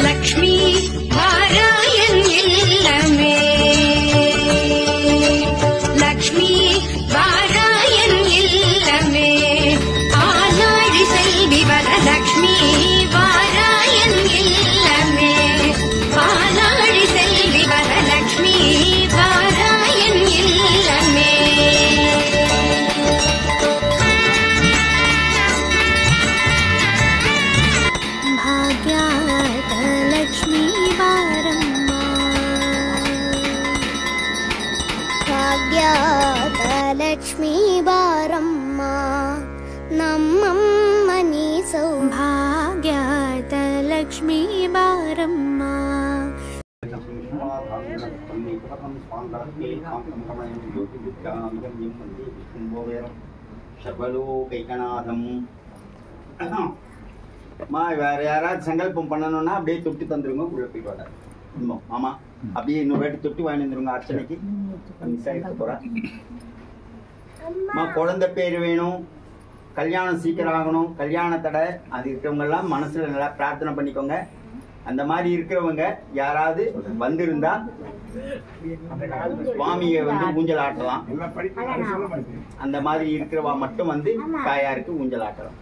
லக்ஷ்மி வாராயன் இல்லமே லக்ஷ்மி வாராயன் இல்லமே ஆனாழி செல்வி வரலக்ஷ்மி வாராயன் இல்லமே ஆனாழி செல்வி வரலக்ஷ்மி வாராயன் இல்லமே भाग्यातलक्ष्मी वारम्मा भाग्यातलक्ष्मी वारम्मा नम्मनी सौभाग्यातलक्ष्मी वारम्मा सर्वलोकैकनाथम् மா வேற யாராவது சங்கல்பம் பண்ணணும்னா அப்படியே தொட்டு தந்துருங்க உள்ள போயிட்டு வராது இன்னும் ஆமா அப்படியே இன்னொரு வாட்டி தொட்டு வாங்கி வந்துருங்க அர்ச்சனைக்கு மிஸ் ஆகிட்டு போறேன் குழந்தை பேர் வேணும் கல்யாணம் சீக்கிரம் ஆகணும் கல்யாண தடை அது இருக்கிறவங்க எல்லாம் மனசுல நல்லா பிரார்த்தனை பண்ணிக்கோங்க அந்த மாதிரி இருக்கிறவங்க யாராவது வந்திருந்தா சுவாமியை வந்து ஊஞ்சல் ஆட்டலாம் அந்த மாதிரி இருக்கிறவா மட்டும் வந்து தாயாருக்கு ஊஞ்சல் ஆட்டலாம்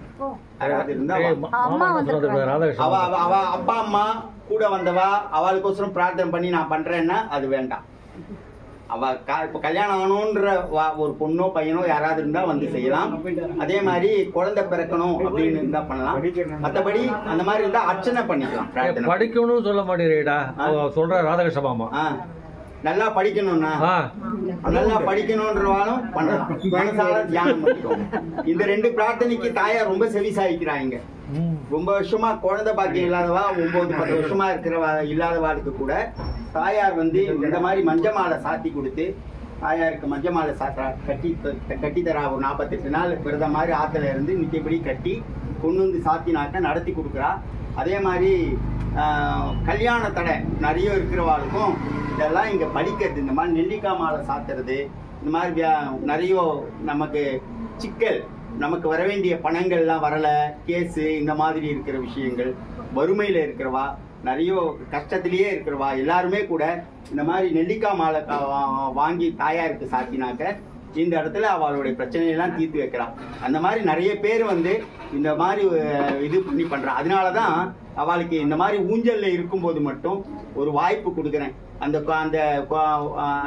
அப்பா அம்மா கூட வந்தவா அவளுக்கோசரம் பிரார்த்தனை பண்ணி நான் பண்றேன்னா அது வேண்டாம் அவ இப்ப கல்யாணம் ஆகணும்ன்ற ஒரு பொண்ணோ பையனோ யாராவது இருந்தா வந்து செய்யலாம் அதே மாதிரி குழந்தை பிறக்கணும் அப்படின்னு இருந்தா பண்ணலாம் மத்தபடி அந்த மாதிரி இருந்தா அர்ச்சனை பண்ணிக்கலாம் படிக்கணும்னு சொல்ல மாட்டேறா சொல்ற ராதாகிருஷ்ண மாமா நல்லா படிக்கணும்னா நல்லா படிக்கணும்ன்றவாலும் பண்ணலாம் மனசால தியானம் பண்ணிக்கோங்க இந்த ரெண்டு பிரார்த்தனைக்கு தாயார் ரொம்ப செவிசாய்க்கிறாங்க ரொம்ப வருஷமா குழந்தை பாக்கியம் இல்லாதவா 9-10 வருஷமா இருக்கிறவா இல்லாதவாளுக்கு கூட தாயார் வந்து இந்த மாதிரி மஞ்ச மாலை சாத்தி கொடுத்து தாயாருக்கு மஞ்ச மாலை சாத்தா கட்டி தரா ஒரு 48 நாள் விரத மாதிரி ஆத்துல இருந்து நிச்சயப்படி கட்டி கொண்டு வந்து சாத்தினாக்க நடத்தி கொடுக்குறா அதே மாதிரி கல்யாண தடை நிறைய இருக்கிறவாளுக்கும் இதெல்லாம் இங்க படிக்கிறது இந்த மாதிரி நெல்லிக்காய் மாலை சாத்துறது இந்த மாதிரி நிறைய நமக்கு சிக்கல் நமக்கு வர வேண்டிய பணங்கள்லாம் வரல கேஸு இந்த மாதிரி இருக்கிற விஷயங்கள் வறுமையில இருக்கிறவா நிறைய கஷ்டத்திலேயே இருக்கிறவா எல்லாருமே கூட இந்த மாதிரி நெல்லிக்காய் மாலை வாங்கி தாயாருக்கு சாத்தினாக்க இந்த இடத்துல அவளுடைய பிரச்சனையெல்லாம் தீர்த்து வைக்கிறான் அந்த மாதிரி நிறைய பேர் வந்து இந்த மாதிரி இது பண்ணி பண்றான் அதனாலதான் அவளுக்கு இந்த மாதிரி ஊஞ்சல்ல இருக்கும்போது மட்டும் ஒரு வாய்ப்பு கொடுக்குறேன் அந்த அந்த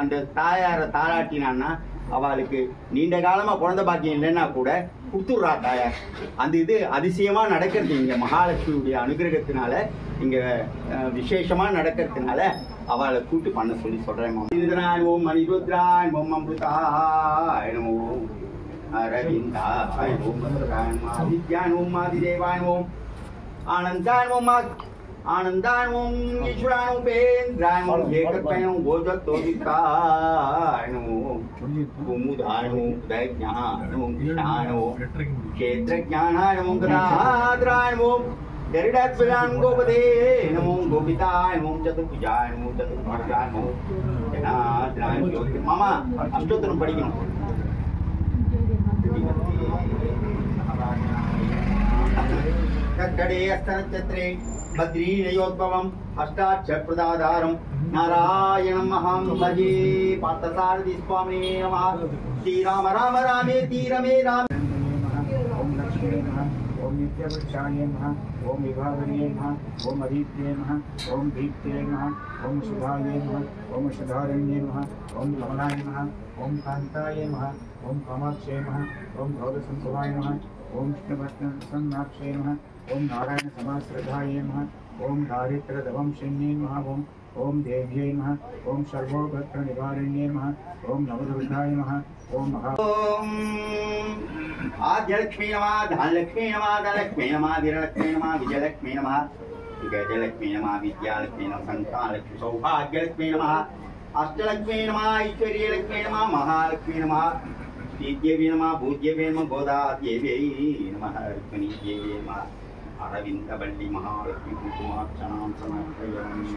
அந்த தாயாரை தாளாட்டினான்னா அவளுக்கு நீண்ட காலமா குழந்தை பாக்கியம் இல்லைன்னா கூட கொடுத்துடுறா தாயார் அந்த இது அதிசயமா நடக்கிறது இங்க மகாலட்சுமியுடைய அனுகிரகத்தினால இங்க விசேஷமா நடக்கிறதுனால அவளை கூட்டு பண்ண சொல்லி சொல்றேன் ஓம் அனிருத்ராய் ஓம் அமிர்தாய் நமோ அரவிந்தாய் ஓம் ஆதித்யான் ஓம் ஆதிதேவாய் ஓம் ஆனந்தாய் ஓம் आनंदान ओम ईश्वरान उपेन्द्रान ओम एकत्वयं गोजतोदितान ओम कुमुदान ओम उदयज्ञान ओम ज्ञान ओम क्षेत्रज्ञानान ओम गदाद्रान ओम गरुडात्मजान गोपदे नमो गोपिताय ओम चतुर्भुजाय ओम चतुर्भुजाय ओम जनाद्रान ज्योति मामा अष्टोत्तरम படிக்கணும் कड्डे अस्तनक्षत्रे बद्रीनयोद्भवम् अष्टाक्षरप्रदाधारम् नारायणं महां भजे पार्थसारथि स्वामिने नमः श्रीराम राम रामेति रमे राम ओम लक्ष्मी नमः ओम नित्यवृक्षाय नमः ओम विभावने नमः ओम अदित्ये नमः ओम दीप्ते नमः ओम शुभाय नमः ओम शुधारण्ये नमः ओम कमलाय नमः ओम कांताय नमः ओम कामाक्षये नमः ओम गौरसंभवाय नमः ओम कृष्णभक्तसन्नाक्षये नमः ओम नारायण समाश्रद्धाय नमः ओम दारिद्र्यदवंशिन्ये नमः ओम देव्यै नमः ओम सर्वोपद्रवनिवारिण्ये नमः ओम नवदुर्गाय नमः ओम आद्यलक्ष्मी नमः धनलक्ष्मी नमः धनलक्ष्मी नमः वीरलक्ष्मी नमः विजयलक्ष्मी नमः गजलक्ष्मी नमः विद्यालक्ष्मी नमः संतानलक्ष्मी सौभाग्यलक्ष्मी नमः अष्टलक्ष्मी नमः ऐश्वर्यलक्ष्मी नमः महालक्ष्मी नमः श्रीदेवी नमः भूदेवी नमः गोदादेव्यै नमः रुक्मिणीदेव्यै नमः अरविन्दवल्ली महालक्ष्मी कुसुमार्चनां समर्पयामि